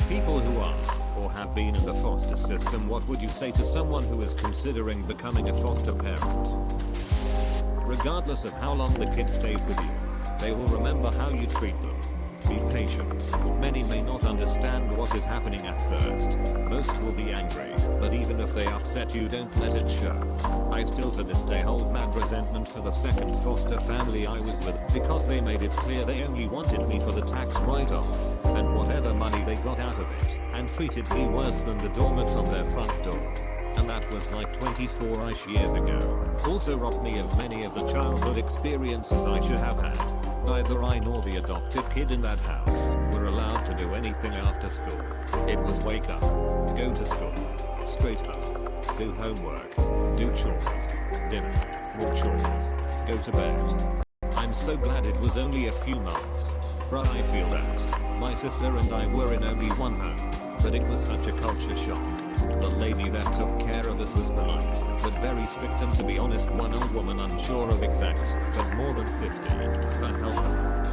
people who are or have been in the foster system, what would you say to someone who is considering becoming a foster parent? Regardless of how long the kid stays with you, they will remember how you treat them. Be patient. Many may not understand what is happening at first. Most will be angry, but even if they upset you, don't let it show. I still to this day hold mad resentment for the second foster family I was with because they made it clear they only wanted me for the tax write-off and whatever money they got out of it, and treated me worse than the doormats on their front door. And that was like 24-ish years ago. Also robbed me of many of the childhood experiences I should have had. Neither I nor the adopted kid in that house were allowed to do anything after school. It was wake up, go to school, straight up, do homework, do chores, dinner, more chores, go to bed. I'm so glad it was only a few months. Bruh, I feel that. My sister and I were in only one home, but it was such a culture shock. The lady that took care of us was polite, but very strict, and to be honest, one old woman unsure of exact, but more than 50, that helped.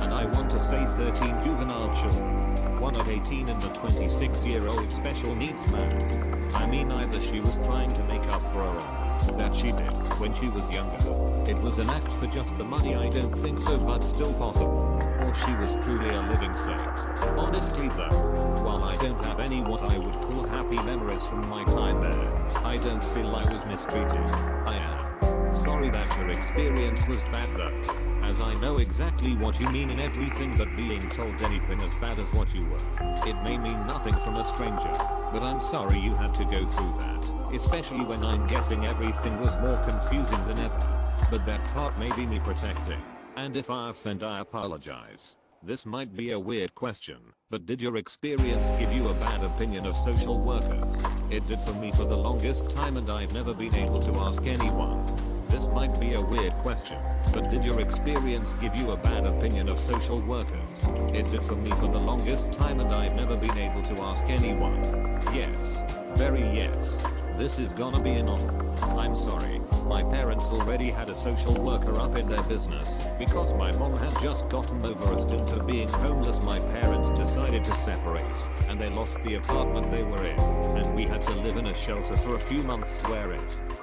And I want to say 13 juvenile children. One of 18 and the 26-year-old special needs man. I mean, either she was trying to make up for her wrong that she did when she was younger. It was an act for just the money, I don't think so, but still possible. Or she was truly a living saint. Honestly though, while I don't have any what I would call happy memories from my time there, I don't feel I was mistreated. I am sorry that your experience was bad though, as I know exactly what you mean in everything but being told anything as bad as what you were. It may mean nothing from a stranger, but I'm sorry you had to go through that, especially when I'm guessing everything was more confusing than ever. But that part may be me protecting. And if I offend, I apologize. This might be a weird question, but did your experience give you a bad opinion of social workers? It did for me for the longest time, and I've never been able to ask anyone. This might be a weird question, but did your experience give you a bad opinion of social workers? It did for me for the longest time, and I've never been able to ask anyone. Yes. Very yes. This is gonna be an honor. I'm sorry. My parents already had a social worker up in their business. Because my mom had just gotten over a stint of being homeless, my parents decided to separate, and they lost the apartment they were in, and we had to live in a shelter for a few months where it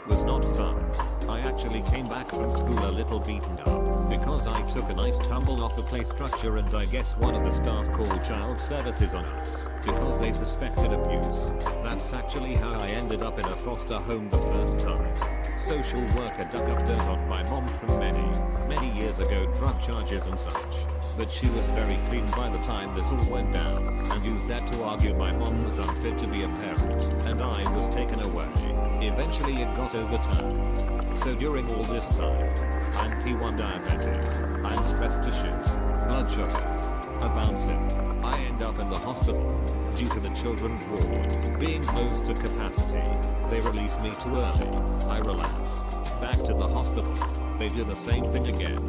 was not fun. I actually came back from school a little beaten up because I took a nice tumble off the play structure, and I guess one of the staff called child services on us because they suspected abuse. That's actually how I ended up in a foster home the first time. Social worker dug up dirt on my mom from many years ago, drug charges and such. But she was very clean by the time this all went down, and used that to argue my mom was unfit to be a parent, and I was taken away. Eventually it got overturned. So during all this time, I'm T1 diabetic, I'm stressed to shit, blood sugars are bouncing, I end up in the hospital. Due to the children's ward being close to capacity, they release me too early. I relapse. Back to the hospital. They do the same thing again.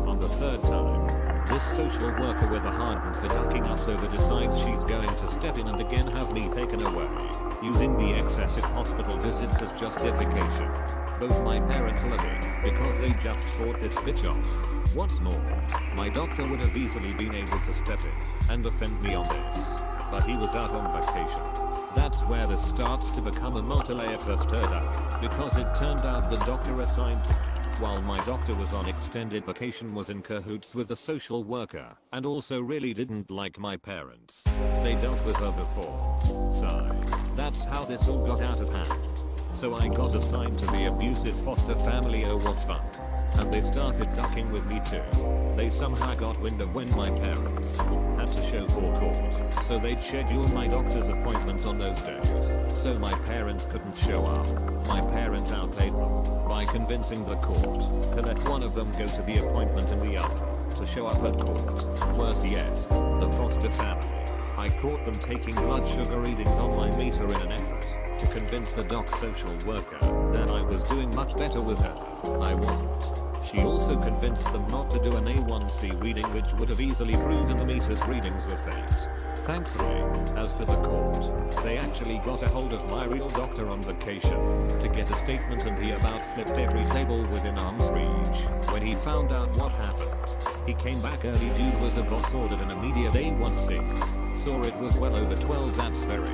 On the third time, this social worker with a hard one for ducking us over decides she's going to step in and again have me taken away, using the excessive hospital visits as justification. Both my parents love it because they just fought this bitch off. What's more, my doctor would have easily been able to step in and defend me on this, but he was out on vacation. That's where this starts to become a multi-layer cluster duck, because it turned out the doctor assigned to, while my doctor was on extended vacation, was in cahoots with the social worker and also really didn't like my parents. They dealt with her before. So that's how this all got out of hand. So I got assigned to the abusive foster family. Oh, what fun. And they started ducking with me too. They somehow got wind of when my parents had to show for court, so they'd schedule my doctor's appointments on those days, so my parents couldn't show up. My parents outplayed them by convincing the court to let one of them go to the appointment and the other to show up at court. Worse yet, the foster family. I caught them taking blood sugar readings on my meter in an effort to convince the doc social worker that I was doing much better with her. I wasn't. She also convinced them not to do an A1C reading, which would have easily proven the meter's readings were faked. Thankfully, as per the court, they actually got a hold of my real doctor on vacation to get a statement, and he about flipped every table within arm's reach when he found out what happened. He came back early. Dude was a boss, ordered an immediate A1C. Saw it was well over 12. That's very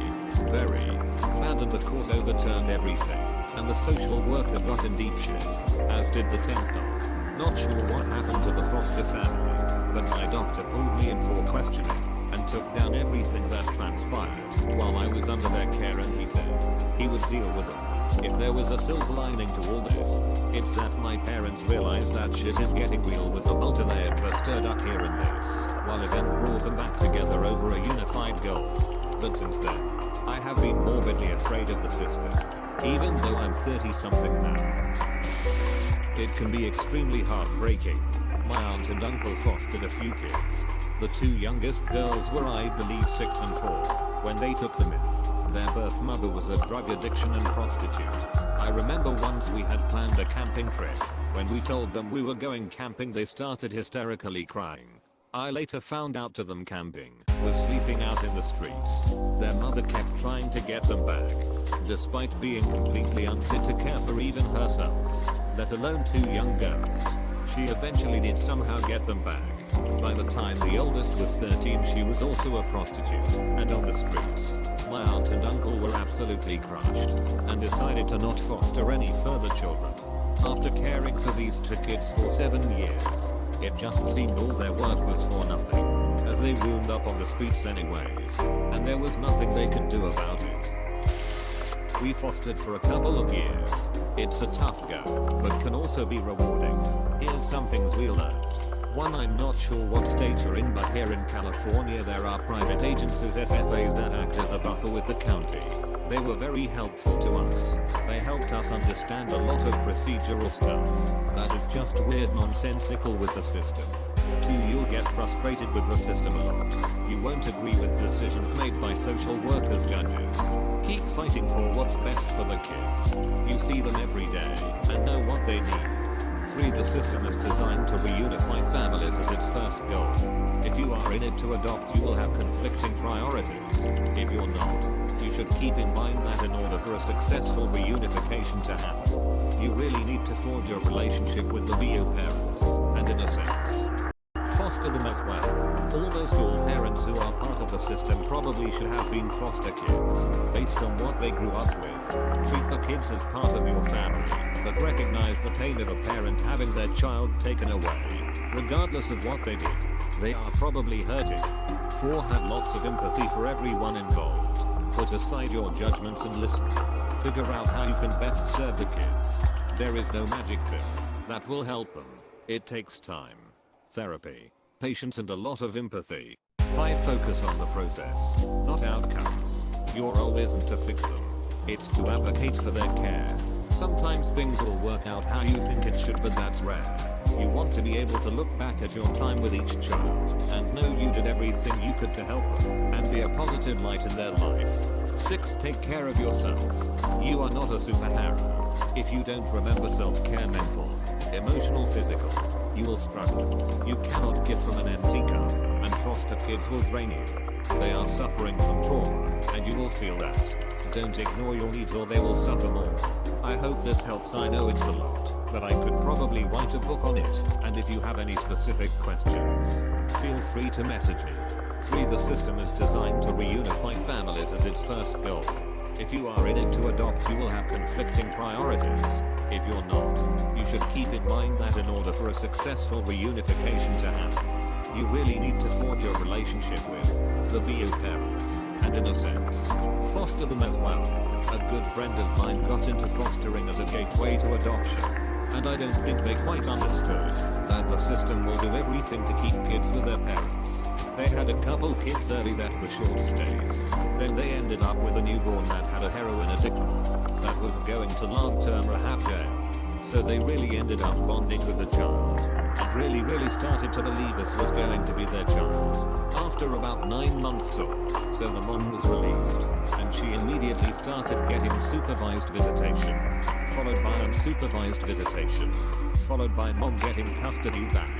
bad, and the court overturned everything. And the social worker got in deep shit, as did the temp doc. Not sure what happened to the foster family, but my doctor pulled me in for questioning and took down everything that transpired while I was under their care, and he said he would deal with them. If there was a silver lining to all this, it's that my parents realized that shit is getting real with the multi-layered cluster duck here in this, while it then brought them back together over a unified goal. But since then, I have been morbidly afraid of the system, even though I'm 30 something now. It can be extremely heartbreaking. My aunt and uncle fostered a few kids. The two youngest girls were, I believe, 6 and 4 when they took them in. Their birth mother was a drug addiction and prostitute. I remember once we had planned a camping trip. When we told them we were going camping, they started hysterically crying. I later found out to them camping was sleeping out in the streets. Their mother kept trying to get them back, despite being completely unfit to care for even herself, let alone two young girls. She eventually did somehow get them back. By the time the oldest was 13, she was also a prostitute and on the streets. My aunt and uncle were absolutely crushed and decided to not foster any further children. After caring for these two kids for 7 years, it just seemed all their work was for nothing, as they wound up on the streets anyways, and there was nothing they could do about it. We fostered for a couple of years. It's a tough go, but can also be rewarding. Here's some things we learned. 1. I'm not sure what state you're in, but here in California there are private agencies, FFAs, that act as a buffer with the county. They were very helpful to us. They helped us understand a lot of procedural stuff that is just weird nonsensical with the system. 2. You'll get frustrated with the system a lot. You won't agree with decisions made by social workers, judges. Keep fighting for what's best for the kids. You see them every day and know what they need. 3. The system is designed to reunify families as its first goal. If you are in it to adopt, you will have conflicting priorities. If you're not, you should keep in mind that in order for a successful reunification to happen, you really need to forge a relationship with the bio parents, and in a sense, foster them as well. Almost all parents who are part of the system probably should have been foster kids, based on what they grew up with. Treat the kids as part of your family, but recognize the pain of a parent having their child taken away. Regardless of what they did, they are probably hurting. 4. Have lots of empathy for everyone involved. Put aside your judgments and listen. Figure out how you can best serve the kids. There is no magic pill that will help them. It takes time, therapy, patience, and a lot of empathy. 5. Focus on the process, not outcomes. Your role isn't to fix them. It's to advocate for their care. Sometimes things will work out how you think it should, but that's rare. You want to be able to look back at your time with each child and know you did everything you could to help them and be a positive light in their life. 6. Take care of yourself. You are not a superhero. If you don't remember self-care, mental, emotional, physical, you will struggle. You cannot give from an empty cup, and foster kids will drain you. They are suffering from trauma, and you will feel that. Don't ignore your needs or they will suffer more. I hope this helps. I know it's a lot, but I could probably write a book on it, and if you have any specific questions, feel free to message me. 3. The system is designed to reunify families as its first goal. If you are in it to adopt, you will have conflicting priorities. If you're not, you should keep in mind that in order for a successful reunification to happen, you really need to forge a relationship with the bio parents, and in a sense, foster them as well. A good friend of mine got into fostering as a gateway to adoption, and I don't think they quite understood that the system will do everything to keep kids with their parents. They had a couple kids early that were short stays. Then they ended up with a newborn that had a heroin addiction that was going to long-term rehab jail. So they really ended up bonding with the child and really started to believe this was going to be their child. After about 9 months or so, the mom was released, and she immediately started getting supervised visitation, followed by unsupervised visitation, followed by mom getting custody back.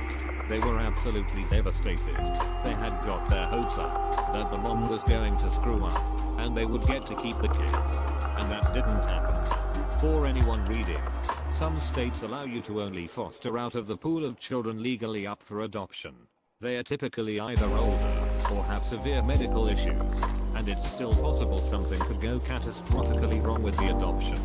They were absolutely devastated. They had got their hopes up that the mom was going to screw up and they would get to keep the kids, and that didn't happen. For anyone reading, some states allow you to only foster out of the pool of children legally up for adoption. They are typically either older or have severe medical issues, and it's still possible something could go catastrophically wrong with the adoption.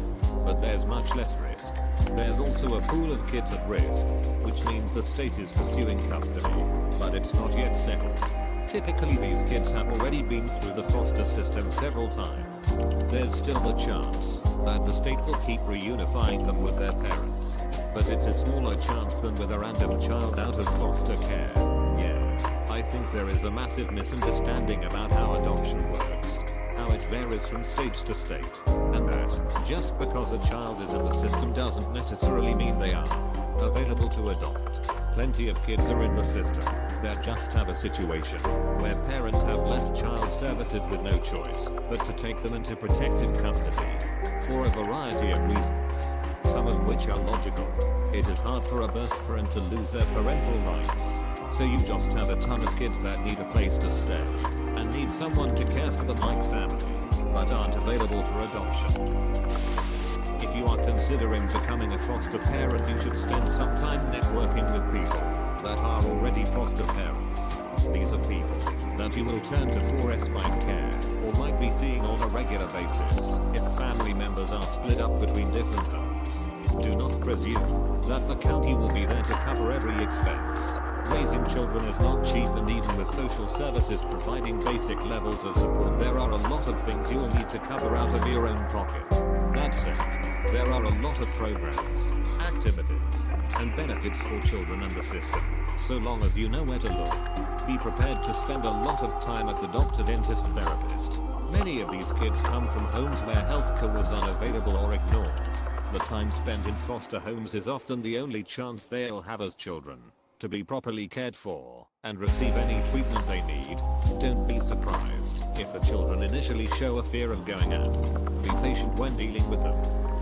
But there's much less risk. There's also a pool of kids at risk, which means the state is pursuing custody, but it's not yet settled. Typically these kids have already been through the foster system several times. There's still the chance that the state will keep reunifying them with their parents, but it's a smaller chance than with a random child out of foster care. Yeah, I think there is a massive misunderstanding about how adoption works, how it varies from state to state, and that just because a child is in the system doesn't necessarily mean they are available to adopt. Plenty of kids are in the system that just have a situation where parents have left child services with no choice but to take them into protective custody for a variety of reasons, some of which are logical. It is hard for a birth parent to lose their parental rights, so you just have a ton of kids that need a place to stay and need someone to care for them like family, but aren't available for adoption. If you are considering becoming a foster parent, you should spend some time networking with people that are already foster parents. These are people that you will turn to for respite care, or might be seeing on a regular basis if family members are split up between different homes. Do not presume that the county will be there to cover every expense. Raising children is not cheap, and even with social services providing basic levels of support, there are a lot of things you'll need to cover out of your own pocket. That said, there are a lot of programs, activities, and benefits for children in the system, so long as you know where to look. Be prepared to spend a lot of time at the doctor, dentist, therapist. Many of these kids come from homes where healthcare was unavailable or ignored. The time spent in foster homes is often the only chance they'll have as children to be properly cared for and receive any treatment they need. Don't be surprised if the children initially show a fear of going out. Be patient when dealing with them.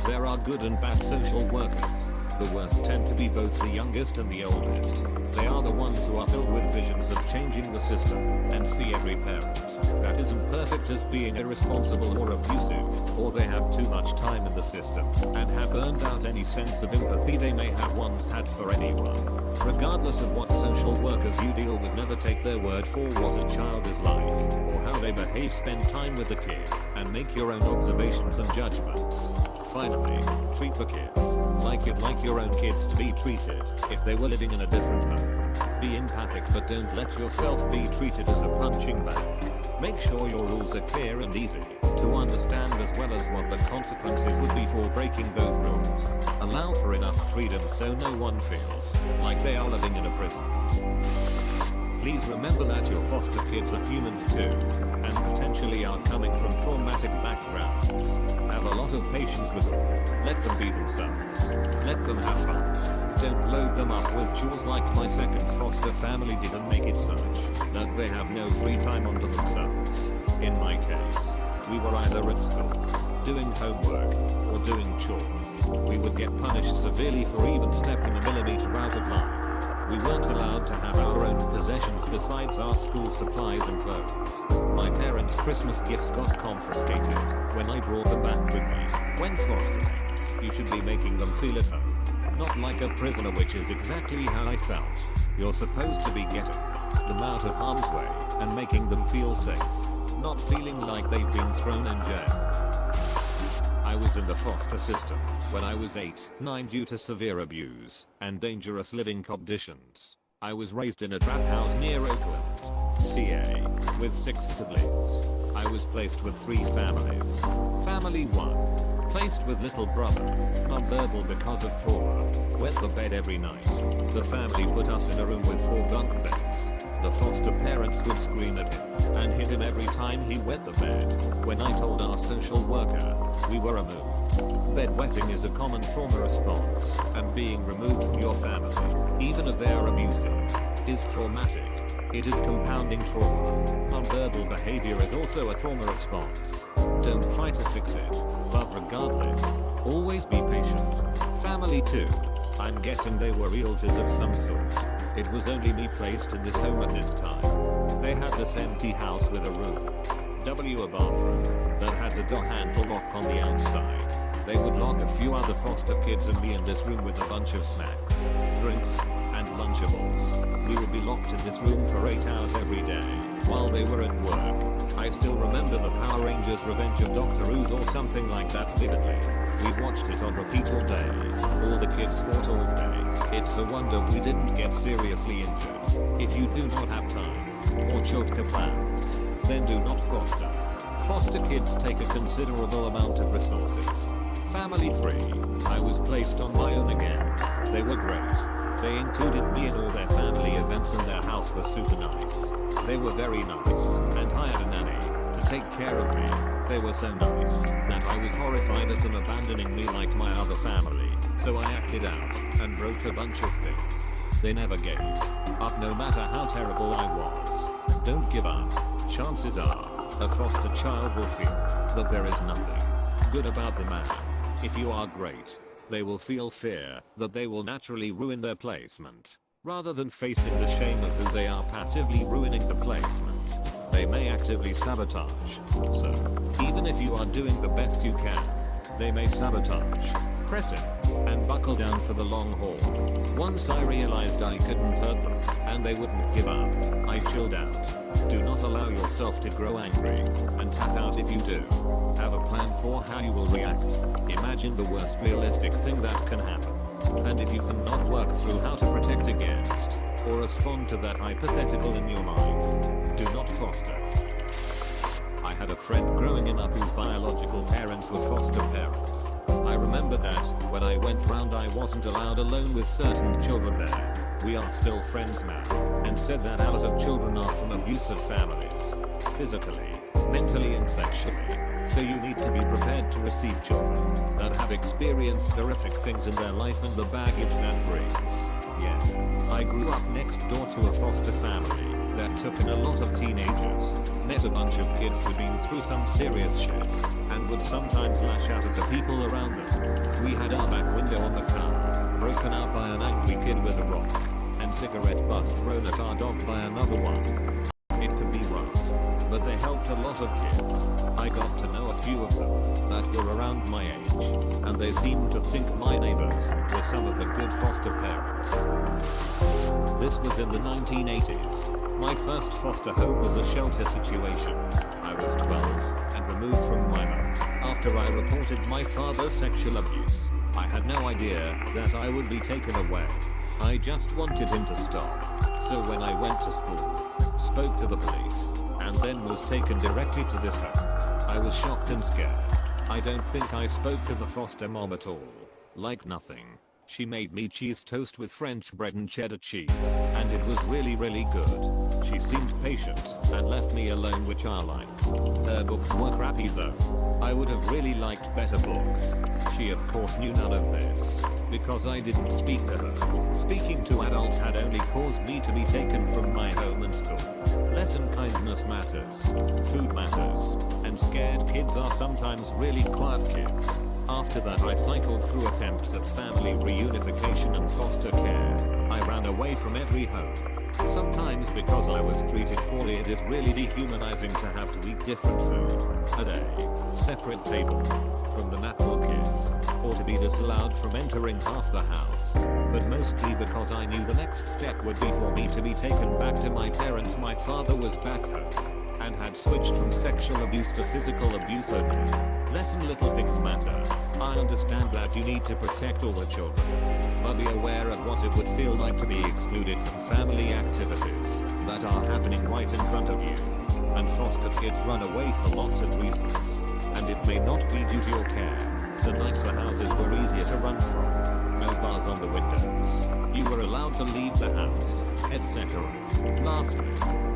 There are good and bad social workers. The worst tend to be both the youngest and the oldest. They are the ones who are filled with visions of changing the system and see every parent that isn't perfect as being irresponsible or abusive, or they have too much time in the system and have burned out any sense of empathy they may have once had for anyone. Regardless of what social workers you deal with, never take their word for what a child is like or how they behave. Spend time with the kid and make your own observations and judgments. Finally, treat the kids like you'd like your own kids to be treated if they were living in a different home. Be empathic, but don't let yourself be treated as a punching bag. Make sure your rules are clear and easy to understand, as well as what the consequences would be for breaking those rules. Allow for enough freedom so no one feels like they are living in a prison. Please remember that your foster kids are humans too, and potentially are coming from traumatic backgrounds. Have a lot of patience with them. Let them be themselves. Let them have fun. Don't load them up with chores like my second foster family did and make it such that they have no free time unto themselves. In my case, we were either at school, doing homework, or doing chores. We would get punished severely for even stepping a millimeter out of line. We weren't allowed to have our own possessions besides our school supplies and clothes. My parents' Christmas gifts got confiscated when I brought them back with me. When fostering, you should be making them feel at home, not like a prisoner, which is exactly how I felt. You're supposed to be getting them out of harm's way and making them feel safe, not feeling like they've been thrown in jail. I was in the foster system when I was 8-9 due to severe abuse and dangerous living conditions. I was raised in a trap house near Oakland, CA, with 6 siblings. I was placed with 3 families. Family 1, placed with little brother, nonverbal because of trauma, wet the bed every night. The family put us in a room with 4 bunk beds. The foster parents would scream at him and hit him every time he wet the bed. When I told our social worker, we were removed. Bedwetting is a common trauma response, and being removed from your family, even if they are abusive, is traumatic. It is compounding trauma. Nonverbal behavior is also a trauma response. Don't try to fix it, but regardless, always be patient. Family 2. I'm guessing they were realtors of some sort. It was only me placed in this home at this time. They had this empty house with a room, a bathroom, that had the door handle lock on the outside. They would lock a few other foster kids and me in this room with a bunch of snacks, drinks, and Lunchables. We would be locked in this room for 8 hours every day while they were at work. I still remember the Power Rangers Revenge of Dr. Ooze or something like that vividly. We watched it on repeat all day. All the kids fought all day. It's a wonder we didn't get seriously injured. If you do not have time or childcare plans, then do not foster. Foster kids take a considerable amount of resources. Family 3. I was placed on my own again. They were great. They included me in all their family events and their house was super nice. They were very nice and hired a nanny to take care of me. They were so nice that I was horrified at them abandoning me like my other family. So I acted out and broke a bunch of things. They never gave up no matter how terrible I was. Don't give up. Chances are a foster child will feel that there is nothing good about the man. If you are great, they will feel fear that they will naturally ruin their placement. Rather than facing the shame of who they are passively ruining the placement, they may actively sabotage. So, even if you are doing the best you can, they may sabotage, press in, and buckle down for the long haul. Once I realized I couldn't hurt them, and they wouldn't give up, I chilled out. Do not allow yourself to grow angry, and tap out if you do. Have a plan for how you will react. Imagine the worst realistic thing that can happen. And if you cannot work through how to protect against, or respond to that hypothetical in your mind, do not foster. I had a friend growing up whose biological parents were foster parents. I remember that, when I went round I wasn't allowed alone with certain children there. We are still friends now, and said that a lot of children are from abusive families. Physically, mentally and sexually. So you need to be prepared to receive children that have experienced horrific things in their life and the baggage that brings. Yeah. I grew up next door to a foster family that took in a lot of teenagers. Met a bunch of kids who'd been through some serious shit and would sometimes lash out at the people around them. We had our back window on the car broken out by an angry kid with a rock, and cigarette butts thrown at our dog by another one. It could be rough, but they helped a lot of kids. I got to know a few of them that were around my age, and they seemed to think my neighbors were some of the good foster parents. This was in the 1980s. My first foster home was a shelter situation. I was 12 and removed from my home after I reported my father's sexual abuse. I had no idea that I would be taken away. I just wanted him to stop. So when I went to school, spoke to the police, and then was taken directly to this home, I was shocked and scared. I don't think I spoke to the foster mom at all. Like nothing. She made me cheese toast with French bread and cheddar cheese, and it was really good. She seemed patient, and left me alone, which I liked. Her books were crappy though. I would have really liked better books. She of course knew none of this, because I didn't speak to her. Speaking to adults had only caused me to be taken from my home and school. Lesson: kindness matters, food matters, and scared kids are sometimes really quiet kids. After that I cycled through attempts at family reunification and foster care. I ran away from every home. Sometimes because I was treated poorly, it is really dehumanizing to have to eat different food a day, separate table from the natural kids, or to be disallowed from entering half the house. But mostly because I knew the next step would be for me to be taken back to my parents. My father was back home and had switched from sexual abuse to physical abuse only. Lesson: little things matter. I understand that you need to protect all the children, but be aware of what it would feel like to be excluded from family activities that are happening right in front of you. And foster kids run away for lots of reasons, and it may not be due to your care. The nicer houses were easier to run from. No bars on the windows. You were allowed to leave the house, etc. Lastly,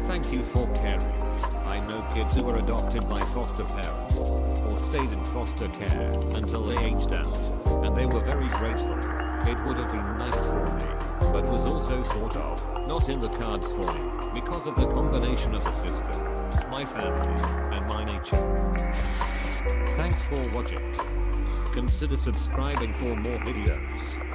thank you for caring. I know kids who were adopted by foster parents, or stayed in foster care until they aged out, and they were very grateful. It would have been nice for me, but was also sort of not in the cards for me, because of the combination of the system, my family, and my nature. Thanks for watching. Consider subscribing for more videos.